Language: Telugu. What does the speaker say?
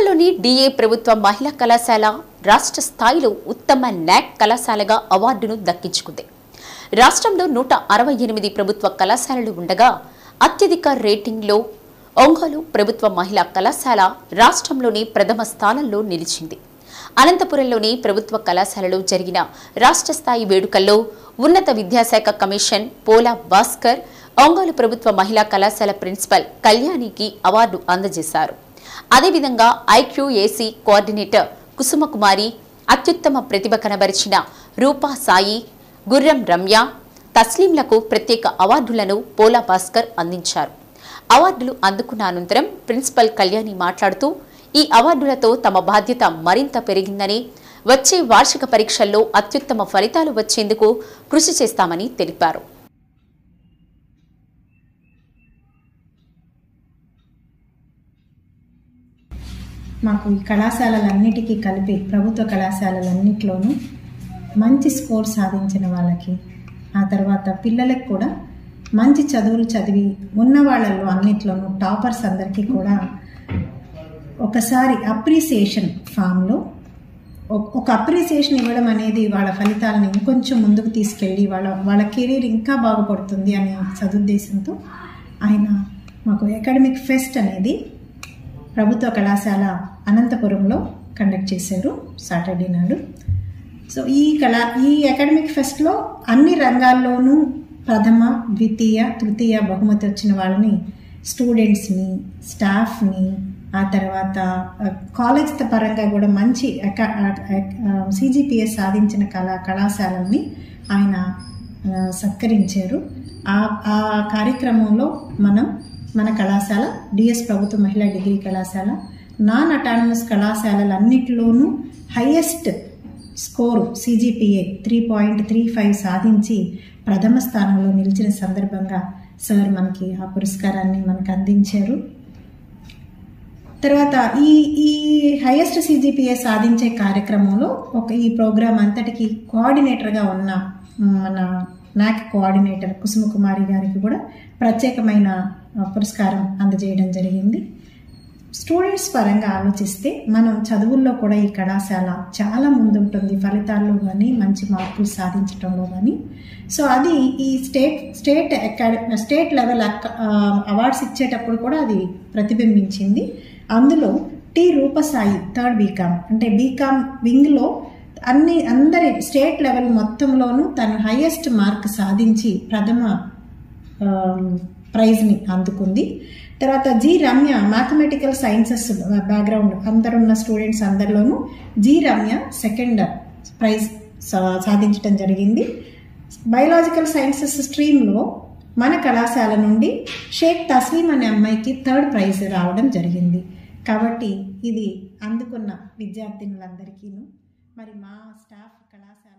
వరంగల్లోని డిఏ ప్రభుత్వ మహిళా కళాశాల రాష్ట్ర స్థాయిలో ఉత్తమ న్యాక్ కళాశాలగా అవార్డును దక్కించుకుంది. రాష్ట్రంలో 168 ప్రభుత్వ కళాశాలలు ఉండగా అత్యధిక రేటింగ్లో ఒంగోలు ప్రభుత్వ మహిళా కళాశాల రాష్ట్రంలోని ప్రథమ స్థానంలో నిలిచింది. అనంతపురంలోని ప్రభుత్వ కళాశాలలో జరిగిన రాష్ట్ర స్థాయి వేడుకల్లో ఉన్నత విద్యాశాఖ కమిషన్ పోలా భాస్కర్ ఒంగోలు ప్రభుత్వ మహిళా కళాశాల ప్రిన్సిపల్ కళ్యాణికి అవార్డు అందజేశారు. అదేవిధంగా ఐక్యూఏసీ కోఆర్డినేటర్ కుసుమకుమారి, అత్యుత్తమ ప్రతిభ కనబరిచిన రూపా సాయి, గుర్రం రమ్య, తస్లీంలకు ప్రత్యేక అవార్డులను పోలా భాస్కర్ అందించారు. అవార్డులు అందుకున్న అనంతరం ప్రిన్సిపల్ కళ్యాణి మాట్లాడుతూ ఈ అవార్డులతో తమ బాధ్యత మరింత పెరిగిందని, వచ్చే వార్షిక పరీక్షల్లో అత్యుత్తమ ఫలితాలు వచ్చేందుకు కృషి చేస్తామని తెలిపారు. మాకు ఈ కళాశాలలన్నిటికీ కలిపి ప్రభుత్వ కళాశాలలన్నింటిలోనూ మంచి స్కోర్ సాధించిన వాళ్ళకి, ఆ తర్వాత పిల్లలకు కూడా మంచి చదువులు చదివి ఉన్న వాళ్ళల్లో అన్నిట్లోనూ టాపర్స్ అందరికీ కూడా ఒకసారి అప్రిసియేషన్ ఫామ్లో ఒక అప్రిసియేషన్ ఇవ్వడం అనేది వాళ్ళ ఫలితాలను ఇంకొంచెం ముందుకు తీసుకెళ్ళి వాళ్ళ కెరీర్ ఇంకా బాగుపడుతుంది అనే సదుద్దేశంతో ఆయన మాకు అకాడమిక్ ఫెస్ట్ అనేది ప్రభుత్వ కళాశాల అనంతపురంలో కండక్ట్ చేశారు సాటర్డే నాడు. సో ఈ అకాడమిక్ ఫెస్ట్లో అన్ని రంగాల్లోనూ ప్రథమ, ద్వితీయ, తృతీయ బహుమతి వచ్చిన వాళ్ళని, స్టూడెంట్స్ని, స్టాఫ్ని, ఆ తర్వాత కాలేజ్ పరంగా కూడా మంచి CGPA సాధించిన కళాశాలల్ని ఆయన సత్కరించారు. ఆ కార్యక్రమంలో మన కళాశాల డిఎస్ ప్రభుత్వ మహిళా డిగ్రీ కళాశాల నాన్ అటానమస్ కళాశాలలన్నిటిలోనూ హైయెస్ట్ స్కోరు CGPA 3.35 సాధించి ప్రథమ స్థానంలో నిలిచిన సందర్భంగా సార్ మనకి ఆ పురస్కారాన్ని మనకు అందించారు. తర్వాత ఈ హైయెస్ట్ CGPA సాధించే కార్యక్రమంలో ఈ ప్రోగ్రాం అంతటికి కోఆర్డినేటర్గా ఉన్న మన నాక్ కోఆర్డినేటర్ కుసుమకుమారి గారికి కూడా ప్రత్యేకమైన పురస్కారం అందజేయడం జరిగింది. స్టూడెంట్స్ పరంగా ఆలోచిస్తే మనం చదువుల్లో కూడా ఈ కళాశాల చాలా ముందుంటుంది, ఫలితాల్లో కానీ మంచి మార్కులు సాధించడంలో కానీ. సో అది ఈ స్టేట్ లెవెల్ అవార్డ్స్ ఇచ్చేటప్పుడు కూడా అది ప్రతిబింబించింది. అందులో టి రూపసాయి థర్డ్ బీకామ్ అంటే బీకామ్ వింగ్లో అందరి స్టేట్ లెవెల్ మొత్తంలోనూ తను హైయెస్ట్ మార్క్ సాధించి ప్రథమ ప్రైజ్ని అందుకుంది. తర్వాత G Ramya mathematical sciences background అందరున్న స్టూడెంట్స్ అందరిలోనూ జి రమ్య సెకండ్ ప్రైజ్ సాధించడం జరిగింది. బయాలజికల్ సైన్సెస్ స్ట్రీమ్లో మన కళాశాల నుండి షేక్ తస్లీం అనే అమ్మాయికి థర్డ్ ప్రైజ్ రావడం జరిగింది. కాబట్టి ఇది అందుకున్న విద్యార్థినులందరికీను మరి మా స్టాఫ్ కళాశాల